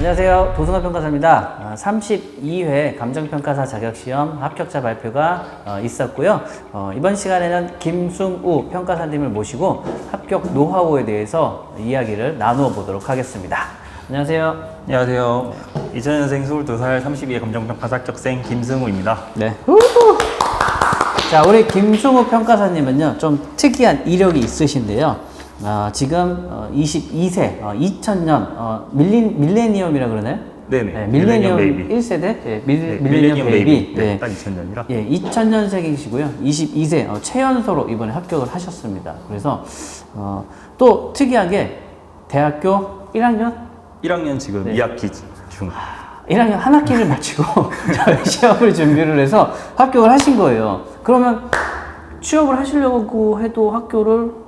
안녕하세요. 도승환 평가사입니다. 32회 감정평가사 자격시험 합격자 발표가 있었고요. 이번 시간에는 김승우 평가사님을 모시고 합격 노하우에 대해서 이야기를 나누어 보도록 하겠습니다. 안녕하세요. 안녕하세요. 2000년생 22살 32회 감정평가사 합격생 김승우입니다. 네. 자, 우리 김승우 평가사님은요, 좀 특이한 이력이 있으신데요. 지금 22세, 2000년 밀레니엄이라 그러나요? 네네. 네, 밀레니엄 베이비. 1세대? 네, 밀레니엄 베이비. 네. 딱 2000년이라. 예, 2000년생이시고요. 22세 최연소로 이번에 합격을 하셨습니다. 그래서 또 특이한 게 대학교 1학년? 1학년 지금 네. 2학기 중. 1학년 한 학기를 마치고 저희 시험을 준비를 해서 합격을 하신 거예요. 그러면 취업을 하시려고 해도 학교를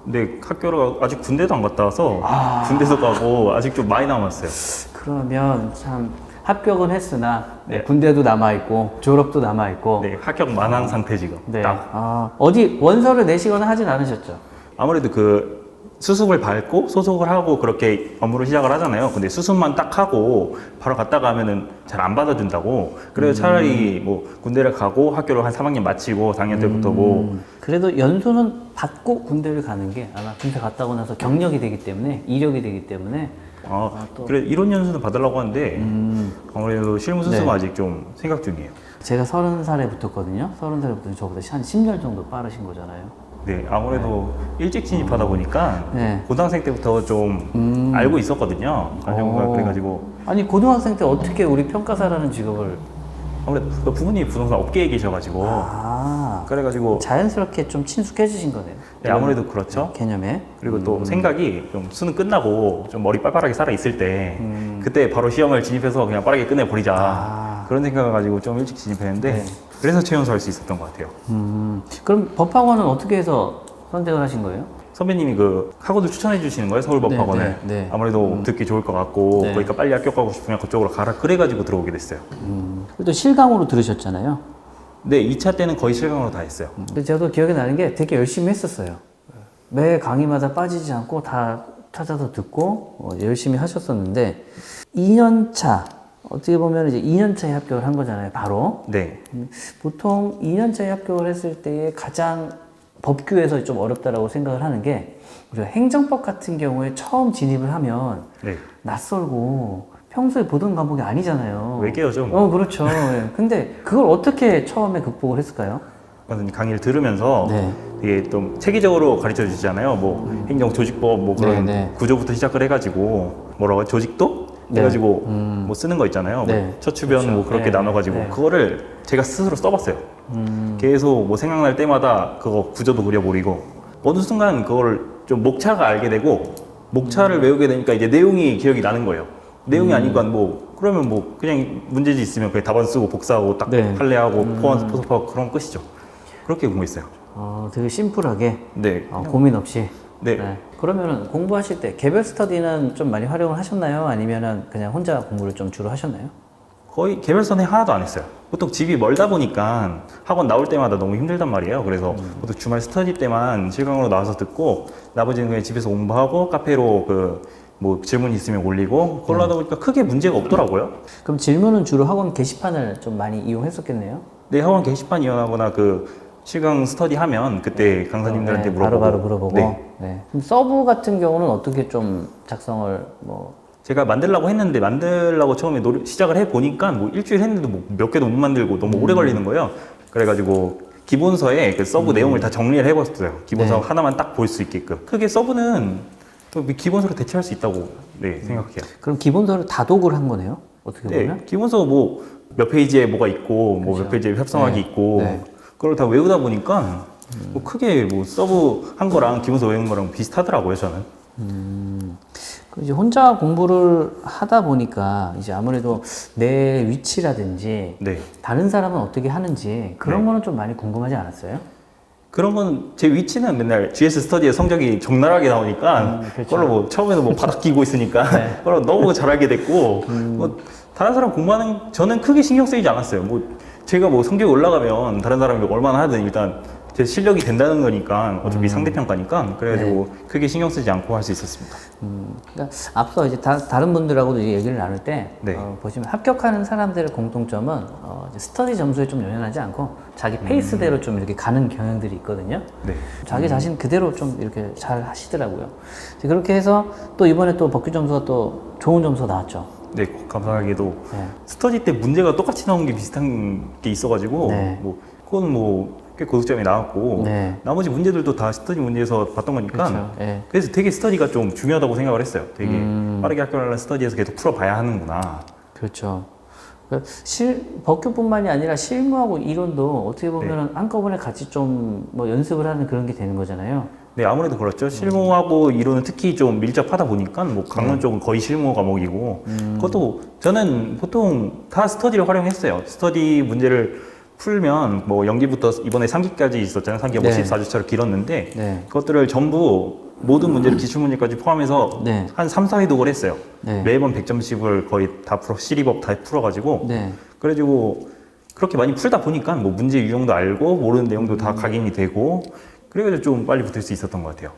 네, 학교로 아직 군대도 안 갔다 와서 군대도 가고 아직 좀 많이 남았어요. 그러면 참 합격은 했으나 네. 군대도 남아있고 졸업도 남아있고 네, 합격 만한 상태 지금. 네. 딱. 어디 원서를 내시거나 하진 않으셨죠? 아무래도 그 수습을 밟고 소속을 하고 그렇게 업무를 시작을 하잖아요. 근데 수습만 딱 하고 바로 갔다가 하면은 잘 안 받아준다고. 그래서 차라리 뭐 군대를 가고 학교를 한 3학년 마치고 4학년 때부터 뭐 그래도 연수는 받고 군대를 가는 게 아마 군대 갔다 오고 나서 경력이 되기 때문에 이력이 되기 때문에 또. 그래 이론 연수는 받으려고 하는데 아무래도 실무 수습은 네. 아직 좀 생각 중이에요. 제가 30살에 붙었거든요. 30살에 붙은 저보다 한 10년 정도 빠르신 거잖아요. 네, 아무래도 일찍 진입하다 보니까 네. 고등학생 때부터 좀 알고 있었거든요. 그래가지고 아니 고등학생 때 어떻게 우리 평가사라는 직업을 아무래도 그 부모님이 부동산 업계에 계셔가지고 그래가지고 자연스럽게 좀 친숙해지신 거네요. 네, 아무래도 그렇죠. 개념에. 그리고 또 생각이 좀 수능 끝나고 좀 머리 빨빨하게 살아 있을 때 그때 바로 시험을 진입해서 그냥 빠르게 끝내버리자 그런 생각을 가지고 좀 일찍 진입했는데 네. 그래서 최연소 할 수 있었던 것 같아요. 그럼 법학원은 어떻게 해서 선택을 하신 거예요? 선배님이 그 학원을 추천해 주시는 거예요, 서울법학원을. 네, 네, 네. 아무래도 듣기 좋을 것 같고 네. 그러니까 빨리 합격하고 싶으면 그쪽으로 가라 그래가지고 들어오게 됐어요. 또 실강으로 들으셨잖아요. 네, 2차 때는 거의 실강으로 다 했어요. 근데 저도 기억에 나는 게 되게 열심히 했었어요. 매 강의마다 빠지지 않고 다 찾아서 듣고 열심히 하셨었는데 2년차 어떻게 보면 이제 2년차에 합격을 한 거잖아요, 바로. 네. 보통 2년차에 합격을 했을 때에 가장 법규에서 좀 어렵다라고 생각을 하는 게 우리가 행정법 같은 경우에 처음 진입을 하면 네. 낯설고 평소에 보던 과목이 아니잖아요. 외계어죠. 뭐. 그렇죠. 예. 근데 그걸 어떻게 처음에 극복을 했을까요? 선생님 강의를 들으면서 네. 되게 좀 체계적으로 가르쳐 주시잖아요. 뭐 행정조직법 뭐 그런 네, 네. 구조부터 시작을 해가지고 뭐라고 조직도 네. 해가지고 뭐 쓰는 거 있잖아요. 네. 뭐 처추변 그렇죠. 뭐 그렇게 네. 나눠가지고 네. 그거를 제가 스스로 써봤어요. 계속 뭐 생각날 때마다 그거 구조도 그려버리고 어느 순간 그거를 좀 목차가 알게 되고 목차를 외우게 되니까 이제 내용이 기억이 나는 거예요. 내용이 아니니까 뭐 그러면 뭐 그냥 문제지 있으면 그냥 답안 쓰고 복사하고 딱 네. 판례하고 포함 포섭하고 그럼 끝이죠. 그렇게 공부했어요. 되게 심플하게 네. 고민 없이. 네. 그러면은 공부하실 때 개별 스터디는 좀 많이 활용을 하셨나요? 아니면은 그냥 혼자 공부를 좀 주로 하셨나요? 거의 개별선에 하나도 안 했어요. 보통 집이 멀다 보니까 학원 나올 때마다 너무 힘들단 말이에요. 그래서 보통 주말 스터디 때만 실강으로 나와서 듣고 나머지는 그냥 집에서 공부하고 카페로 그 뭐 질문 있으면 올리고 그걸로 하다 보니까 크게 문제가 없더라고요. 그럼 질문은 주로 학원 게시판을 좀 많이 이용했었겠네요? 네, 학원 게시판 이용하거나 그 실강 스터디 하면 그때 강사님들한테 물어보고 바로 물어보고. 네. 네. 그럼 서브 같은 경우는 어떻게 좀 작성을 뭐 제가 만들려고 했는데 만들려고 처음에 시작을 해보니까 뭐 일주일 했는데 뭐 몇 개도 못 만들고 너무 오래 걸리는 거예요. 그래가지고 기본서에 그 서브 내용을 다 정리를 해봤어요. 기본서 네. 하나만 딱 볼 수 있게끔. 크게 서브는 또 기본서로 대체할 수 있다고 생각해요. 그럼 기본서를 다독을 한 거네요? 어떻게 보면? 네, 기본서 뭐 몇 페이지에 뭐가 있고 뭐 몇 페이지에 협상하기 네. 있고 네. 그걸 다 외우다 보니까 뭐 크게 뭐 서브 한 거랑 기본서 외운 거랑 비슷하더라고요, 저는. 그 이제 혼자 공부를 하다 보니까 이제 아무래도 내 위치라든지 네. 다른 사람은 어떻게 하는지 그런 네. 거는 좀 많이 궁금하지 않았어요? 그런 건 제 위치는 맨날 GS 스터디에 성적이 적나라하게 나오니까 그렇죠. 그걸로 뭐 처음에는 뭐 바닥 끼고 있으니까 네. 그걸 너무 잘 알게 됐고 뭐 다른 사람 공부하는 저는 크게 신경 쓰이지 않았어요. 뭐 제가 뭐 성적이 올라가면 다른 사람이 얼마나 하든 일단 제 실력이 된다는 거니까 어차피 상대평가니까 그래가지고 크게 신경 쓰지 않고 할 수 있었습니다. 그러니까 앞서 이제 다른 분들하고도 이제 얘기를 나눌 때 네. 보시면 합격하는 사람들의 공통점은 이제 스터디 점수에 좀 연연하지 않고 자기 페이스대로 좀 이렇게 가는 경향들이 있거든요. 네. 자기 자신 그대로 좀 이렇게 잘 하시더라고요. 이제 그렇게 해서 또 이번에 또 법규 점수가 또 좋은 점수가 나왔죠. 네, 감사하게도 네. 스터디 때 문제가 똑같이 나온 게 비슷한 게 있어가지고 네. 뭐 그건 뭐 꽤 고득점이 나왔고 네. 나머지 문제들도 다 스터디 문제에서 봤던 거니까 그렇죠. 네. 그래서 되게 스터디가 좀 중요하다고 생각을 했어요. 되게 빠르게 학교를 스터디에서 계속 풀어봐야 하는구나. 그렇죠. 법규뿐만이 아니라 실무하고 이론도 어떻게 보면 한꺼번에 같이 좀 뭐 연습을 하는 그런 게 되는 거잖아요. 네, 아무래도 그렇죠. 실무하고 이론은 특히 좀 밀접하다 보니까 뭐 강론 쪽은 거의 실무 과목이고 그것도 저는 보통 다 스터디를 활용했어요. 스터디 문제를 풀면 뭐 연기부터 이번에 3기까지 있었잖아요. 3기가 뭐 네. 14주차로 길었는데 네. 그것들을 전부 모든 문제를 기출문제까지 포함해서 네. 한 3, 4회독을 했어요. 네. 매번 100점씩을 거의 다 시리법 다 풀어가지고 네. 그래가지고 그렇게 많이 풀다 보니까 뭐 문제 유형도 알고 모르는 내용도 다 각인이 되고 그래가지고 좀 빨리 붙을 수 있었던 것 같아요.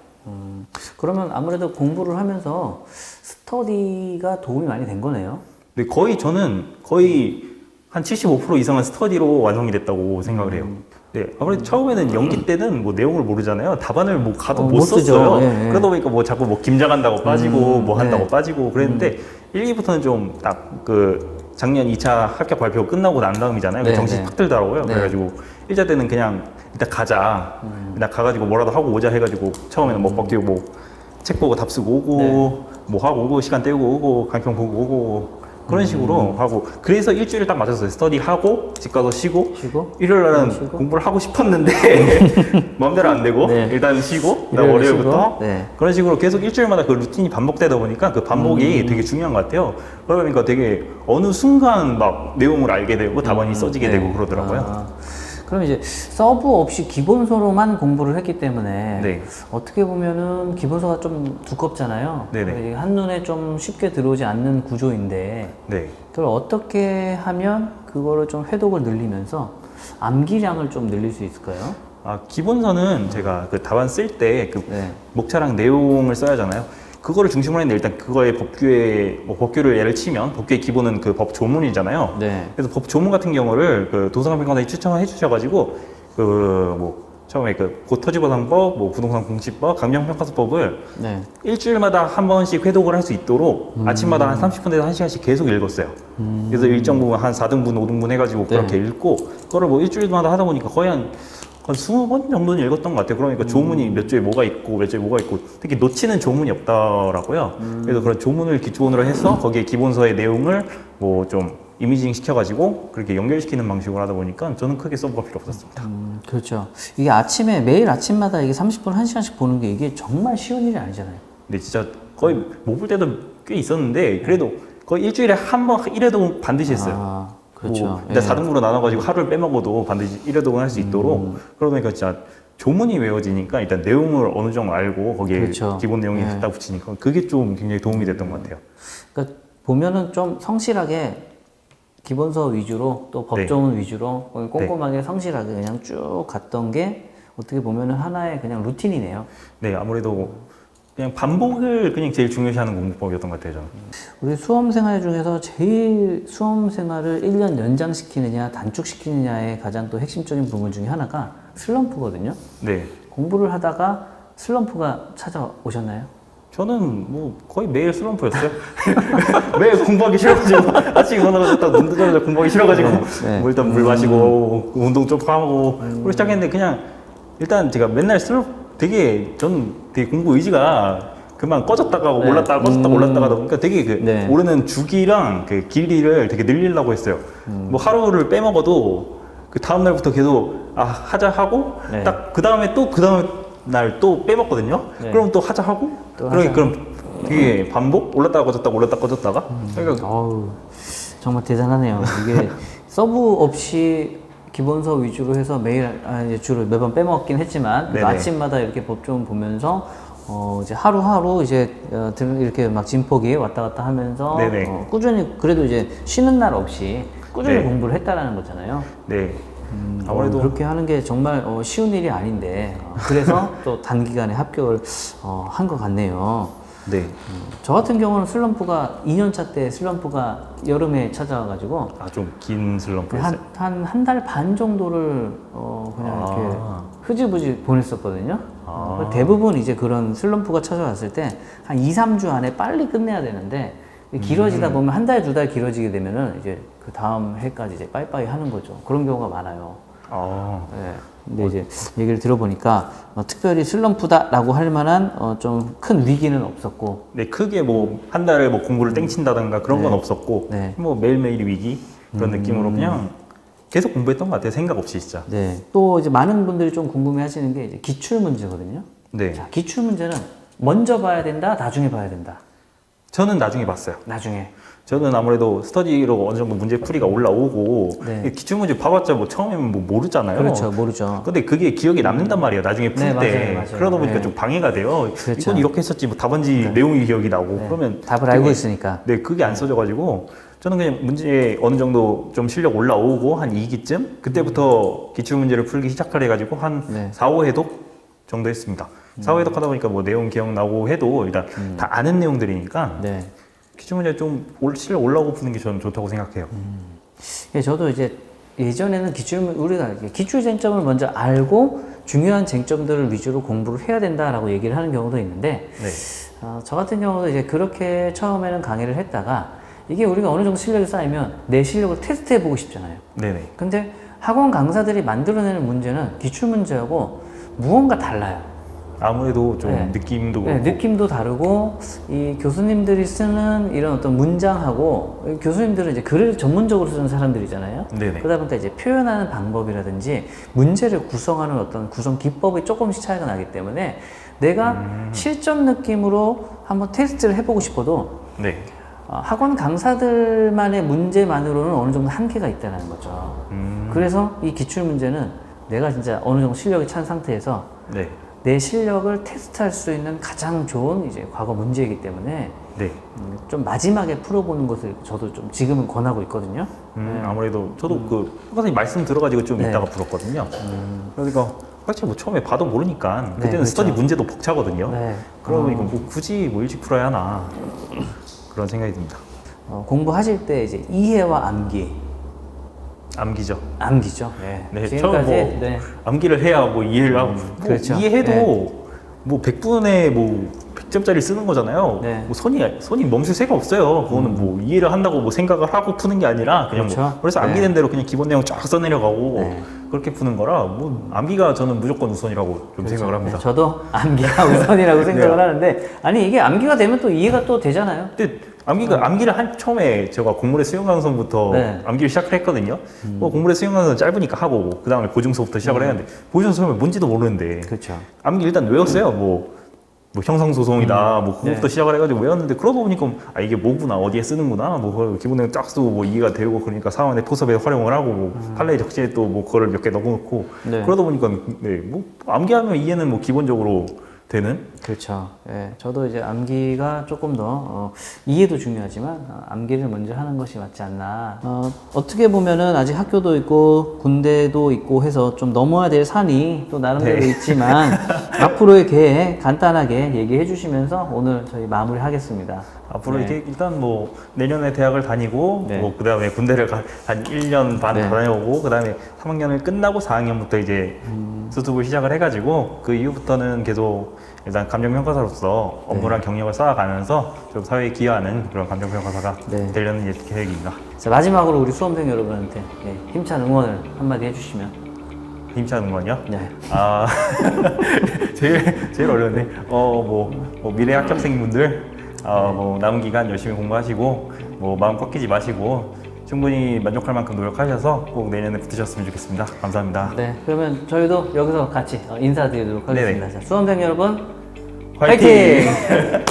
그러면 아무래도 공부를 하면서 스터디가 도움이 많이 된 거네요. 근데 저는 거의 한 75% 이상은 스터디로 완성이 됐다고 생각을 해요. 네, 아무래도 처음에는 연기 때는 뭐 내용을 모르잖아요. 답안을 뭐 가도 못 쓰죠. 썼어요. 예, 예. 그러다 보니까 뭐 자꾸 뭐 김장한다고 빠지고 뭐 한다고 네. 빠지고 그랬는데 1, 2부터는 좀 딱 그 작년 2차 합격 발표 끝나고 난 다음이잖아요. 네, 정신이 네. 팍 들더라고요. 네. 그래가지고 1차 때는 그냥 일단 가자. 일단 가가지고 뭐라도 하고 오자 해가지고 처음에는 뭐 법규 뭐 책 보고 답 쓰고 오고 네. 뭐 하고 오고 시간 때우고 오고 강평 보고 오고 그런 식으로 하고 그래서 일주일을 딱 맞췄어요. 스터디 하고 집 가서 쉬고 일요일 날은 쉬고? 공부를 하고 싶었는데 마음대로 안 되고 네. 일단 쉬고 나 일요일 월요일부터 쉬고? 네. 그런 식으로 계속 일주일마다 그 루틴이 반복되다 보니까 그 반복이 되게 중요한 것 같아요. 그러다 보니까 되게 어느 순간 막 내용을 알게 되고 답안이 써지게 네. 되고 그러더라고요. 아, 그럼 이제 서브 없이 기본서로만 공부를 했기 때문에 네. 어떻게 보면은 기본서가 좀 두껍잖아요. 네네. 이게 한눈에 좀 쉽게 들어오지 않는 구조인데 네. 그걸 어떻게 하면 그거를 좀 회독을 늘리면서 암기량을 좀 늘릴 수 있을까요? 아, 기본서는 제가 그 답안 쓸 때 그 네. 목차랑 내용을 써야 하잖아요. 그거를 중심으로 했는데 일단 그거의 법규에 뭐 법규를 예를 치면 법규의 기본은 그 법 조문이잖아요. 네. 그래서 법 조문 같은 경우를 그 도서관평가원이 추천을 해주셔가지고 그 뭐 처음에 그 고터지보상법, 뭐 부동산 공시법, 강정평가서법을 네. 일주일마다 한 번씩 회독을 할 수 있도록 아침마다 한 30분에서 1시간씩 계속 읽었어요. 그래서 일정 부분 한 4등분, 5등분 해가지고 그렇게 읽고 그거를 뭐 일주일마다 하다 보니까 거의 한 20번 정도는 읽었던 것 같아요. 그러니까 조문이 몇 조에 뭐가 있고 몇 조에 뭐가 있고 특히 놓치는 조문이 없더라고요. 그래서 그런 조문을 기본으로 해서 거기에 기본서의 내용을 뭐 좀 이미징 시켜가지고 그렇게 연결시키는 방식으로 하다 보니까 저는 크게 서브가 필요 없었습니다. 그렇죠. 이게 아침에 매일 아침마다 이게 30분, 1시간씩 보는 게 이게 정말 쉬운 일이 아니잖아요. 근데 진짜 거의 못 볼 때도 꽤 있었는데 그래도 거의 일주일에 한 번 1회독은 반드시 했어요. 아, 그렇죠. 뭐 일단 4등분으로 나눠가지고 하루를 빼먹어도 반드시 1회독은 할 수 있도록 그러다 보니까 진짜 조문이 외워지니까 일단 내용을 어느 정도 알고 거기에 그렇죠. 기본 내용이 네. 갖다 붙이니까 그게 좀 굉장히 도움이 됐던 것 같아요. 그러니까 보면은 좀 성실하게 기본서 위주로 또 법조문 위주로 꼼꼼하게 성실하게 그냥 쭉 갔던 게 어떻게 보면은 하나의 그냥 루틴이네요. 네, 아무래도 그냥 반복을 그냥 제일 중요시하는 공부법이었던 것 같아요, 저는. 우리 수험 생활 중에서 제일 수험 생활을 1년 연장시키느냐 단축시키느냐의 가장 또 핵심적인 부분 중에 하나가 슬럼프거든요. 네. 공부를 하다가 슬럼프가 찾아오셨나요? 저는 뭐 거의 매일 슬럼프였어요. 매일 공부하기 싫어가지고 아침에 일어나서 딱 눈 뜨자마자 공부하기 싫어가지고 네. 뭐 일단 물 마시고 운동 좀 하고 그러고 시작했는데 그냥 일단 제가 맨날 저는 되게 공부 의지가 금방 꺼졌다가 올랐다가 꺼졌다가 올랐다가 하다 보니까 되게 그 네. 오르는 주기랑 그 길이를 되게 늘리려고 했어요. 뭐 하루를 빼먹어도 그 다음 날부터 계속 하자 하고 네. 딱 그 다음에 날 또 빼먹거든요. 네. 그럼 또 하자 하고 또 그러니 하자. 그럼 되게 반복 올랐다가 꺼졌다가 올랐다가 꺼졌다가 그러니까 어우, 정말 대단하네요. 이게 서브 없이 기본서 위주로 해서 매일 이제 주로 매번 빼먹긴 했지만 그래도 네네. 아침마다 이렇게 법조문 보면서 이제 하루하루 이제 이렇게 막 진폭이 왔다 갔다 하면서 네네. 꾸준히 그래도 이제 쉬는 날 없이 꾸준히 네. 공부를 했다라는 거잖아요. 네. 아무래도 그렇게 하는 게 정말 쉬운 일이 아닌데 그래서 또 단기간에 합격을 한 것 같네요. 네. 저 같은 경우는 슬럼프가 2년차 때 슬럼프가 여름에 찾아와가지고 좀 긴 슬럼프였어요. 한 달 반 정도를 그냥 이렇게 흐지부지 보냈었거든요. 대부분 이제 그런 슬럼프가 찾아왔을 때 한 2, 3주 안에 빨리 끝내야 되는데 길어지다 보면 한 달, 두 달 길어지게 되면은 이제 그 다음 해까지 이제 빠이빠이 하는 거죠. 그런 경우가 많아요. 네. 근데 이제 얘기를 들어보니까 특별히 슬럼프다라고 할 만한 좀 큰 위기는 없었고. 네, 크게 뭐 한 달을 뭐 공부를 땡친다든가 그런 건 네. 없었고, 네. 뭐 매일매일 위기 그런 느낌으로 그냥 계속 공부했던 것 같아요. 생각 없이 진짜. 네. 또 이제 많은 분들이 좀 궁금해 하시는 게 이제 기출 문제거든요. 네. 자, 기출 문제는 먼저 봐야 된다, 나중에 봐야 된다. 저는 나중에 봤어요. 나중에. 저는 아무래도 스터디로 어느 정도 문제 풀이가 올라오고 네. 기출문제 봐봤자 뭐 처음에는 뭐 모르잖아요. 그렇죠, 모르죠. 근데 그게 기억에 남는단 말이에요. 나중에 풀 네, 때. 맞아요, 맞아요. 그러다 보니까 네. 좀 방해가 돼요. 그렇죠. 이건 이렇게 했었지 뭐 답안지 내용이 기억이 나고 그러면 답을 알고 있으니까. 네, 그게 안 써져가지고 저는 그냥 문제 어느 정도 좀 실력 올라오고 한 2기쯤 그때부터 기출 문제를 풀기 시작을 해가지고 한 네. 4, 5회독 정도 했습니다. 4, 5회독 하다 보니까 뭐 내용 기억나고 해도 일단 다 아는 내용들이니까 네. 기출 문제 좀 실력 올라오고 푸는 게 저는 좋다고 생각해요. 예, 저도 이제 예전에는 우리가 기출 쟁점을 먼저 알고 중요한 쟁점들을 위주로 공부를 해야 된다라고 얘기를 하는 경우도 있는데, 네. 저 같은 경우도 이제 그렇게 처음에는 강의를 했다가 이게 우리가 어느 정도 실력이 쌓이면 내 실력을 테스트해 보고 싶잖아요. 네네. 근데 학원 강사들이 만들어내는 문제는 기출 문제하고 무언가 달라요. 아무래도 좀 네. 느낌도 네, 그렇고. 느낌도 다르고 이 교수님들이 쓰는 이런 어떤 문장하고 교수님들은 이제 글을 전문적으로 쓰는 사람들이잖아요. 네네. 그러다 보니까 이제 표현하는 방법이라든지 문제를 구성하는 어떤 구성 기법이 조금씩 차이가 나기 때문에 내가 실전 느낌으로 한번 테스트를 해보고 싶어도 네. 학원 강사들만의 문제만으로는 어느 정도 한계가 있다는 거죠. 그래서 이 기출 문제는 내가 진짜 어느 정도 실력이 찬 상태에서 네. 내 실력을 테스트할 수 있는 가장 좋은 이제 과거 문제이기 때문에 네. 좀 마지막에 풀어보는 것을 저도 좀 지금은 권하고 있거든요. 아무래도 저도 그 선생님 말씀 들어가지고 좀 네. 이따가 풀었거든요. 그러니까 사실 뭐 처음에 봐도 모르니까 네, 그때는 그렇죠. 스터디 문제도 벅차거든요. 네. 그러다 보니까 뭐 굳이 뭐 일찍 풀어야 하나 그런 생각이 듭니다. 공부하실 때 이제 이해와 암기죠. 암기죠. 네. 네, 지금까지 처음 뭐 네. 암기를 해야 뭐 이해를 하고 뭐 그렇죠. 이해해도 네. 뭐 100분에 뭐 100점짜리 쓰는 거잖아요. 네. 뭐 손이 멈출 새가 없어요. 그거는 뭐 이해를 한다고 뭐 생각을 하고 푸는 게 아니라 그냥 그렇죠. 뭐 그래서 암기된 네. 대로 그냥 기본 내용 쫙 써내려가고 네. 그렇게 푸는 거라 뭐 암기가 저는 무조건 우선이라고 좀 생각을 합니다. 네, 저도 암기가 우선이라고 생각을 네. 하는데 아니 이게 암기가 되면 또 이해가 또 되잖아요. 근데 암기를 한 처음에 제가 공물의 수영 강선부터 네. 암기를 시작을 했거든요. 뭐 공물의 수영 강선 짧으니까 하고 그 다음에 보증서부터 시작을 했는데 보증서는 뭔지도 모르는데 그렇죠. 암기 일단 외웠어요. 뭐 형성소송이다 뭐 그거부터 네. 시작을 해가지고 외웠는데 그러다 보니까 이게 뭐구나 어디에 쓰는구나 뭐 그걸 기본 내용 쫙 쓰고 뭐 이해가 되고 그러니까 사원의 포섭에 활용을 하고 뭐 판례 적시에 또 뭐 그거를 몇 개 넣어놓고 네. 그러다 보니까 뭐 암기하면 이해는 뭐 기본적으로 되는 그렇죠. 예, 저도 이제 암기가 조금 더 이해도 중요하지만 암기를 먼저 하는 것이 맞지 않나. 어떻게 보면은 아직 학교도 있고 군대도 있고 해서 좀 넘어야 될 산이 또 나름대로 네. 있지만 앞으로의 계획 간단하게 얘기해 주시면서 오늘 저희 마무리하겠습니다. 앞으로 네. 이렇게 일단 뭐 내년에 대학을 다니고 네. 뭐 그다음에 군대를 한 1년 반 네. 다녀오고 그다음에 3학년을 끝나고 4학년부터 이제 수습을 시작을 해가지고 그 이후부터는 계속 일단 감정평가사로서 업무랑 경력을 쌓아가면서 좀 사회에 기여하는 그런 감정평가사가 네. 되려는 계획입니다. 자, 마지막으로 우리 수험생 여러분한테 힘찬 응원을 한마디 해주시면. 힘찬 응원이요? 네. 아 제일 어려운데 뭐 미래 합격생분들 뭐 남은 기간 열심히 공부하시고 뭐 마음 꺾이지 마시고 충분히 만족할 만큼 노력하셔서 꼭 내년에 붙으셨으면 좋겠습니다. 감사합니다. 네, 그러면 저희도 여기서 같이 인사드리도록 하겠습니다. 네네. 자, 수험생 여러분, 화이팅! 화이팅!